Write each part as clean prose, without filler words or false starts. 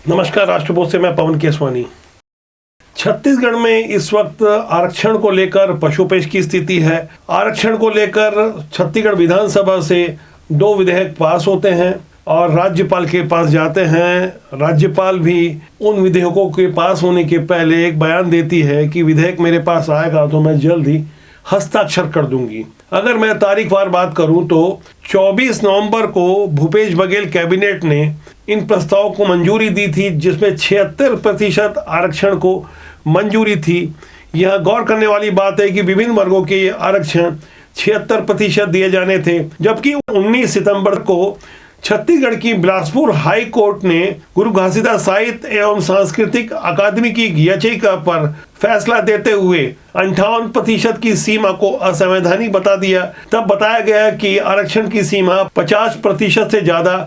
नमस्कार, राष्ट्रपोस्ट से मैं पवन केसवानी। छत्तीसगढ़ में इस वक्त आरक्षण को लेकर पशुपेश की स्थिति है। आरक्षण को लेकर छत्तीसगढ़ विधानसभा से 2 विधेयक पास होते हैं और राज्यपाल के पास जाते हैं। राज्यपाल भी उन विधेयकों के पास होने के पहले एक बयान देती है कि विधेयक मेरे पास आएगा तो मैं जल्द ही हस्ताक्षर कर दूंगी। अगर मैं तारीखवार बात करूं तो 24 नवंबर को भूपेश बघेल कैबिनेट ने इन प्रस्तावों को मंजूरी दी थी, जिसमें 76% आरक्षण को मंजूरी थी। यह गौर करने वाली बात है कि विभिन्न वर्गों के आरक्षण 76% दिए जाने थे, जबकि 19 सितंबर को छत्तीसगढ़ की बिलासपुर हाई कोर्ट ने गुरु घासीदास साहित्य एवं सांस्कृतिक अकादमी की याचिका पर फैसला देते हुए 58% की सीमा को असंवैधानिक बता दिया। तब बताया गया कि आरक्षण की सीमा 50% से ज्यादा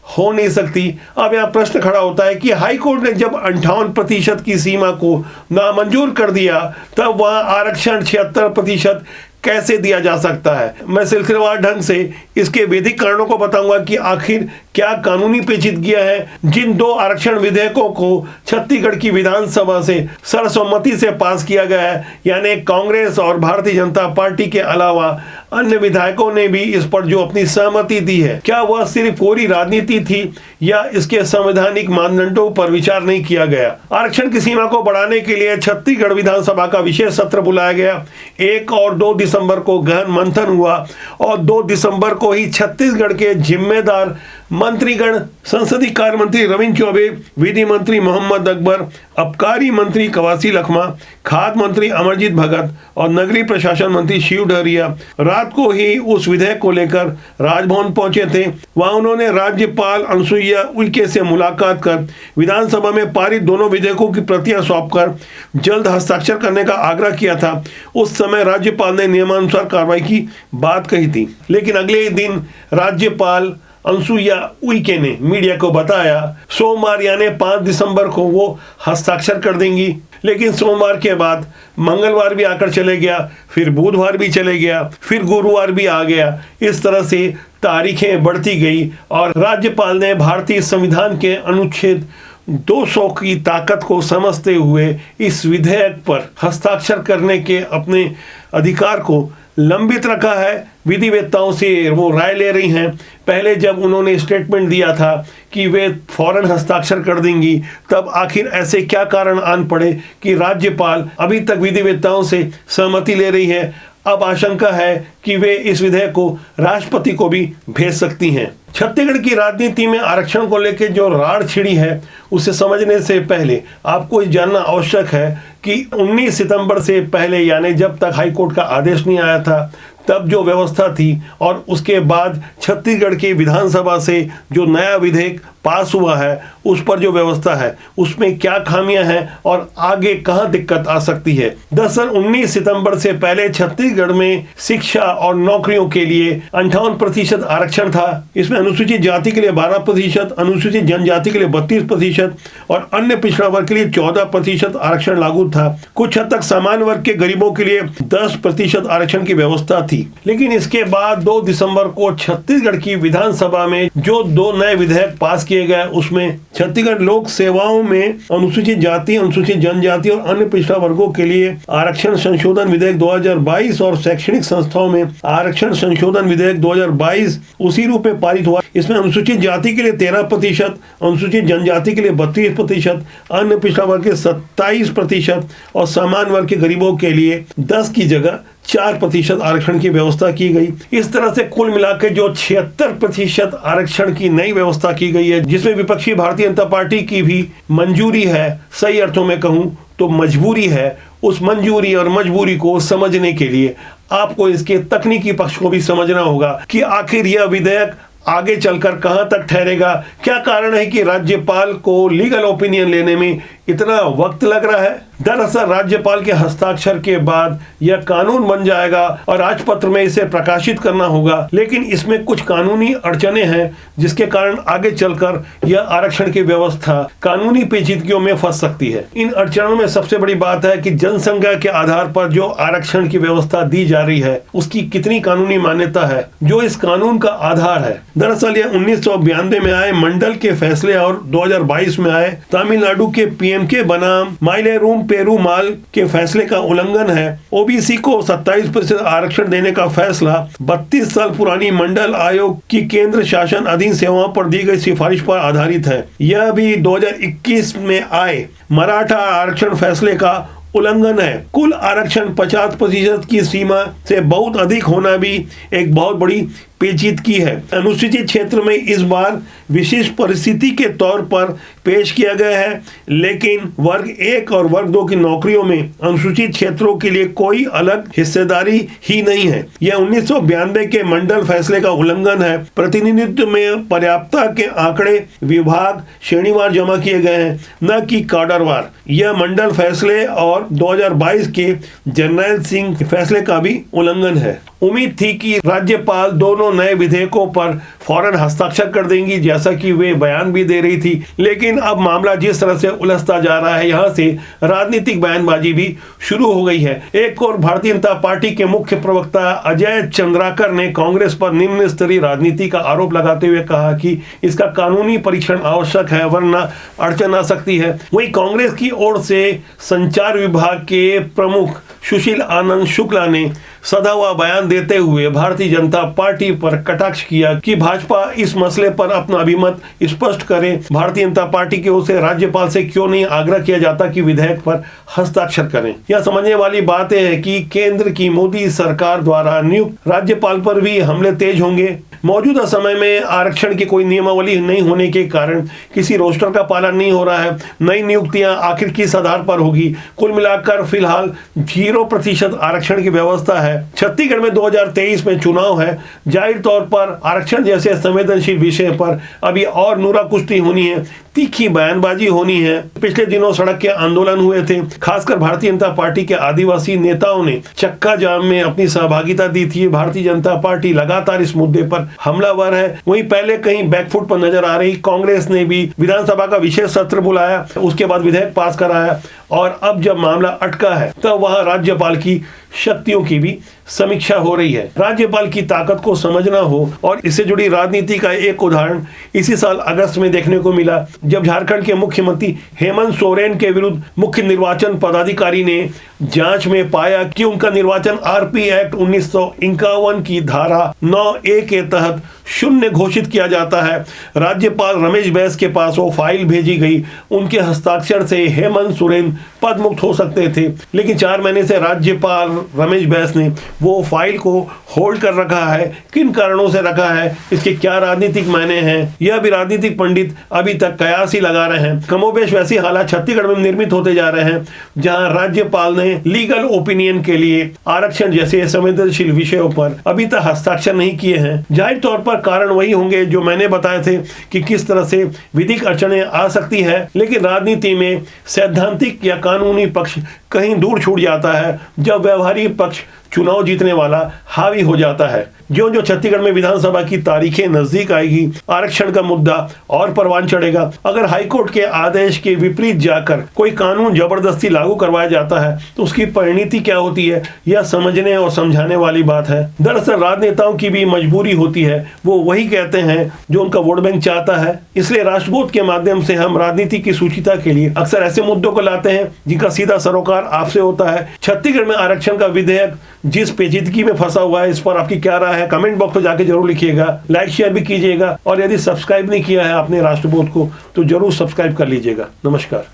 हो नहीं सकती। अब यहाँ प्रश्न खड़ा होता है कि हाई कोर्ट ने जब 58% की सीमा को नामंजूर कर दिया, तब वहाँ आरक्षण 76% कैसे दिया जा सकता है। मैं सिलसिलेवार ढंग से इसके वैधिक कारणों को बताऊंगा कि आखिर क्या कानूनी पेचीदगियां हैं जिन 2 आरक्षण विधेयकों को छत्तीसगढ़ की विधानसभा से सर्वसम्मति से पास किया गया है। यानी कांग्रेस और भारतीय जनता पार्टी के अलावा अन्य विधायकों ने भी इस पर जो अपनी सहमति दी है, क्या वह सिर्फ कोरी राजनीति थी या इसके संवैधानिक मानदंडों पर विचार नहीं किया गया। आरक्षण की सीमा को बढ़ाने के लिए छत्तीसगढ़ विधानसभा का विशेष सत्र बुलाया गया। 1 और 2 दिसंबर को गहन मंथन हुआ और 2 दिसंबर को ही छत्तीसगढ़ के जिम्मेदार मंत्रीगण, संसदीय कार्य मंत्री रविंद्र चौबे, विधि मंत्री मोहम्मद अकबर, आबकारी मंत्री कवासी लखमा, खाद्य मंत्री अमरजीत भगत और नगरीय प्रशासन मंत्री शिव डहरिया रात को ही उस विधेयक को लेकर राजभवन पहुंचे थे। वहां उन्होंने राज्यपाल अनुसुईया उइके से मुलाकात कर विधानसभा में पारित दोनों विधेयकों की प्रतियां सौंपकर जल्द हस्ताक्षर करने का आग्रह किया था। उस समय राज्यपाल ने नियमानुसार कार्रवाई की बात कही थी, लेकिन अगले ही दिन राज्यपाल अनुसुईया उइके ने मीडिया को बताया सोमवार यानी 5 दिसंबर को वो हस्ताक्षर कर देंगी। लेकिन सोमवार के बाद मंगलवार भी आकर चले गया, फिर बुधवार भी चले गया, फिर गुरुवार भी आ गया। इस तरह से तारीखें बढ़ती गई और राज्यपाल ने भारतीय संविधान के अनुच्छेद 200 की ताकत को समझते हुए इस विधेयक पर हस्ताक्षर करने के अपने अधिकार को लंबित रखा है। विधिवेत्ताओं से वो राय ले रही हैं। पहले जब उन्होंने स्टेटमेंट दिया था कि वे फौरन हस्ताक्षर कर देंगी, तब आखिर ऐसे क्या कारण आन पड़े कि राज्यपाल अभी तक विधिवेत्ताओं से सहमति ले रही है। अब आशंका है कि वे इस विधेयक को राष्ट्रपति को भी भेज सकती हैं। छत्तीसगढ़ की राजनीति में आरक्षण को लेकर जो राड़ छिड़ी है, उसे समझने से पहले आपको ये जानना आवश्यक है कि 19 सितंबर से पहले, यानी जब तक हाईकोर्ट का आदेश नहीं आया था, तब जो व्यवस्था थी और उसके बाद छत्तीसगढ़ की विधानसभा से जो नया विधेयक पास हुआ है, उस पर जो व्यवस्था है उसमें क्या खामियां हैं और आगे कहां दिक्कत आ सकती है। दरअसल 19 सितंबर से पहले छत्तीसगढ़ में शिक्षा और नौकरियों के लिए 58% आरक्षण था। इसमें अनुसूचित जाति के लिए 12%, अनुसूचित जनजाति के लिए 32% और अन्य पिछड़ा वर्ग के लिए 14% आरक्षण लागू था। कुछ हद तक सामान्य वर्ग के गरीबों के लिए 10% आरक्षण की व्यवस्था थी। लेकिन इसके बाद 2 दिसंबर को छत्तीसगढ़ की विधानसभा में जो 2 नए विधेयक पास किए गए, उसमें छत्तीसगढ़ लोक सेवाओं में अनुसूचित जाति, अनुसूचित जनजाति और अन्य पिछड़ा वर्गों के लिए आरक्षण संशोधन विधेयक 2022 और शैक्षणिक संस्थाओं में आरक्षण संशोधन विधेयक 2022 उसी रूप में पारित हुआ। इसमें अनुसूचित जाति के लिए 13%, अनुसूचित जनजाति के लिए 32%, अन्य पिछड़ा वर्ग के 27% और सामान्य वर्ग के गरीबों के लिए 10 की जगह 4% आरक्षण की व्यवस्था की गई। इस तरह से कुल मिलाकर जो 76% आरक्षण की नई व्यवस्था की गई है, जिसमें विपक्षी भारतीय जनता पार्टी की भी मंजूरी है, सही अर्थों में कहूं तो मजबूरी है। उस मंजूरी और मजबूरी को समझने के लिए आपको इसके तकनीकी पक्ष को भी समझना होगा कि आखिर यह विधेयक आगे चलकर कहां तक ठहरेगा। क्या कारण है कि राज्यपाल को लीगल ओपिनियन लेने में इतना वक्त लग रहा है। दरअसल राज्यपाल के हस्ताक्षर के बाद यह कानून बन जाएगा और राजपत्र में इसे प्रकाशित करना होगा, लेकिन इसमें कुछ कानूनी अड़चने हैं जिसके कारण आगे चलकर यह आरक्षण की व्यवस्था कानूनी पेचीदगियों में फंस सकती है। इन अड़चनों में सबसे बड़ी बात है कि जनसंख्या के आधार पर जो आरक्षण की व्यवस्था दी जा रही है उसकी कितनी कानूनी मान्यता है, जो इस कानून का आधार है। दरअसल यह 1992 में आए मंडल के फैसले और 2022 में आए तमिलनाडु के पीएमके बनाम माइलेरूम पेरुमाल के फैसले का उल्लंघन है। ओबीसी को 27% आरक्षण देने का फैसला 32 साल पुरानी मंडल आयोग की केंद्र शासन अधीन सेवाओं पर दी गई सिफारिश पर आधारित है। यह भी 2021 में आए मराठा आरक्षण फैसले का उल्लंघन है। कुल आरक्षण 50% की सीमा से बहुत अधिक होना भी एक बहुत बड़ी पेचीदगी है। अनुसूचित क्षेत्र में इस बार विशेष परिस्थिति के तौर पर पेश किया गया है, लेकिन वर्ग 1 और वर्ग 2 की नौकरियों में अनुसूचित क्षेत्रों के लिए कोई अलग हिस्सेदारी ही नहीं है। यह 1992 के मंडल फैसले का उल्लंघन है। प्रतिनिधित्व में पर्याप्तता के आंकड़े विभाग श्रेणीवार जमा किए गए हैं, न कि काडरवार। यह मंडल फैसले और 2022 के जर्नैल सिंह फैसले का भी उल्लंघन है। उम्मीद थी कि राज्यपाल दोनों नए विधेयकों पर फौरन हस्ताक्षर कर देंगी, जैसा कि वे बयान भी दे रही थी, लेकिन अब मामला जिस तरह से उलझता जा रहा है, यहाँ से राजनीतिक बयानबाजी भी शुरू हो गई है। एक और भारतीय जनता पार्टी के मुख्य प्रवक्ता अजय चंद्राकर ने कांग्रेस पर निम्न स्तरीय राजनीति का आरोप लगाते हुए कहा कि इसका कानूनी परीक्षण आवश्यक है, वरना अड़चन आ सकती है। वहीं कांग्रेस की ओर से संचार विभाग के प्रमुख सुशील आनंद शुक्ला ने सदा हुआ बयान देते हुए भारतीय जनता पार्टी पर कटाक्ष किया कि भाजपा इस मसले पर अपना अभिमत स्पष्ट करे। भारतीय जनता पार्टी की ओर से राज्यपाल से क्यों नहीं आग्रह किया जाता कि विधेयक पर हस्ताक्षर करें। यह समझने वाली बात है कि केंद्र की मोदी सरकार द्वारा नियुक्त राज्यपाल पर भी हमले तेज होंगे। मौजूदा समय में आरक्षण की कोई नियमावली नहीं होने के कारण किसी रोस्टर का पालन नहीं हो रहा है। नई नियुक्तियां आखिर किस आधार पर होगी? कुल मिलाकर फिलहाल 0% आरक्षण की व्यवस्था है। छत्तीसगढ़ में 2023 में चुनाव है। जाहिर तौर पर आरक्षण जैसे संवेदनशील विषय पर अभी और नूरा कुश्ती होनी है, तीखी बयानबाजी होनी है। पिछले दिनों सड़क के आंदोलन हुए थे, खासकर भारतीय जनता पार्टी के आदिवासी नेताओं ने चक्का जाम में अपनी सहभागिता दी थी। भारतीय जनता पार्टी लगातार इस मुद्दे पर हमलावर है। वहीं पहले कहीं बैकफुट पर नजर आ रही कांग्रेस ने भी विधानसभा का विशेष सत्र बुलाया, उसके बाद विधेयक पास कराया, और अब जब मामला अटका है तब वहां राज्यपाल की शक्तियों की भी समीक्षा हो रही है। राज्यपाल की ताकत को समझना हो, और इससे जुड़ी राजनीति का एक उदाहरण इसी साल अगस्त में देखने को मिला, जब झारखंड के मुख्यमंत्री हेमंत सोरेन के विरुद्ध मुख्य निर्वाचन पदाधिकारी ने जांच में पाया कि उनका निर्वाचन आरपी एक्ट 1951 की धारा 9A के तहत शून्य घोषित किया जाता है। राज्यपाल रमेश बैस के पास वो फाइल भेजी गई। उनके हस्ताक्षर से हेमंत सोरेन पद मुक्त हो सकते थे, लेकिन 4 महीने से राज्यपाल रमेश बैस ने वो फाइल को होल्ड कर रखा है। किन कारणों से रखा है, इसके क्या राजनीतिक मायने हैं, यह भी राजनीतिक पंडित अभी तक कयास ही लगा रहे हैं। कमोबेश वैसी हालात छत्तीसगढ़ में निर्मित होते जा रहे हैं, जहां राज्यपाल ने लीगल ओपिनियन के लिए आरक्षण जैसे संवेदनशील विषयों पर अभी तक हस्ताक्षर नहीं किए हैं। जाहिर तौर पर कारण वही होंगे जो मैंने बताए थे कि किस तरह से विधिक अड़चनें आ सकती है, लेकिन राजनीति में सैद्धांतिक या कानूनी पक्ष कहीं दूर छूट जाता है जब व्यवहारिक पक्ष चुनाव जीतने वाला हावी हो जाता है। जो छत्तीसगढ़ में विधानसभा की तारीखें नजदीक आएगी, आरक्षण का मुद्दा और परवान चढ़ेगा। अगर हाईकोर्ट के आदेश के विपरीत जाकर कोई कानून जबरदस्ती लागू करवाया जाता है तो उसकी परिणति क्या होती है, यह समझने और समझाने वाली बात है। दरअसल राजनेताओं की भी मजबूरी होती है, वो वही कहते हैं जो उनका वोट बैंक चाहता है। इसलिए राष्ट्रबोध के माध्यम से हम राजनीति की सूचिता के लिए अक्सर ऐसे मुद्दों को लाते हैं जिनका सीधा सरोकार आपसे होता है। छत्तीसगढ़ में आरक्षण का विधेयक जिस पेचीदगी में फंसा हुआ है, इस पर आपकी क्या राय है, कमेंट बॉक्स में जाके जरूर लिखिएगा। लाइक शेयर भी कीजिएगा, और यदि सब्सक्राइब नहीं किया है आपने राष्ट्रबोध को तो जरूर सब्सक्राइब कर लीजिएगा। नमस्कार।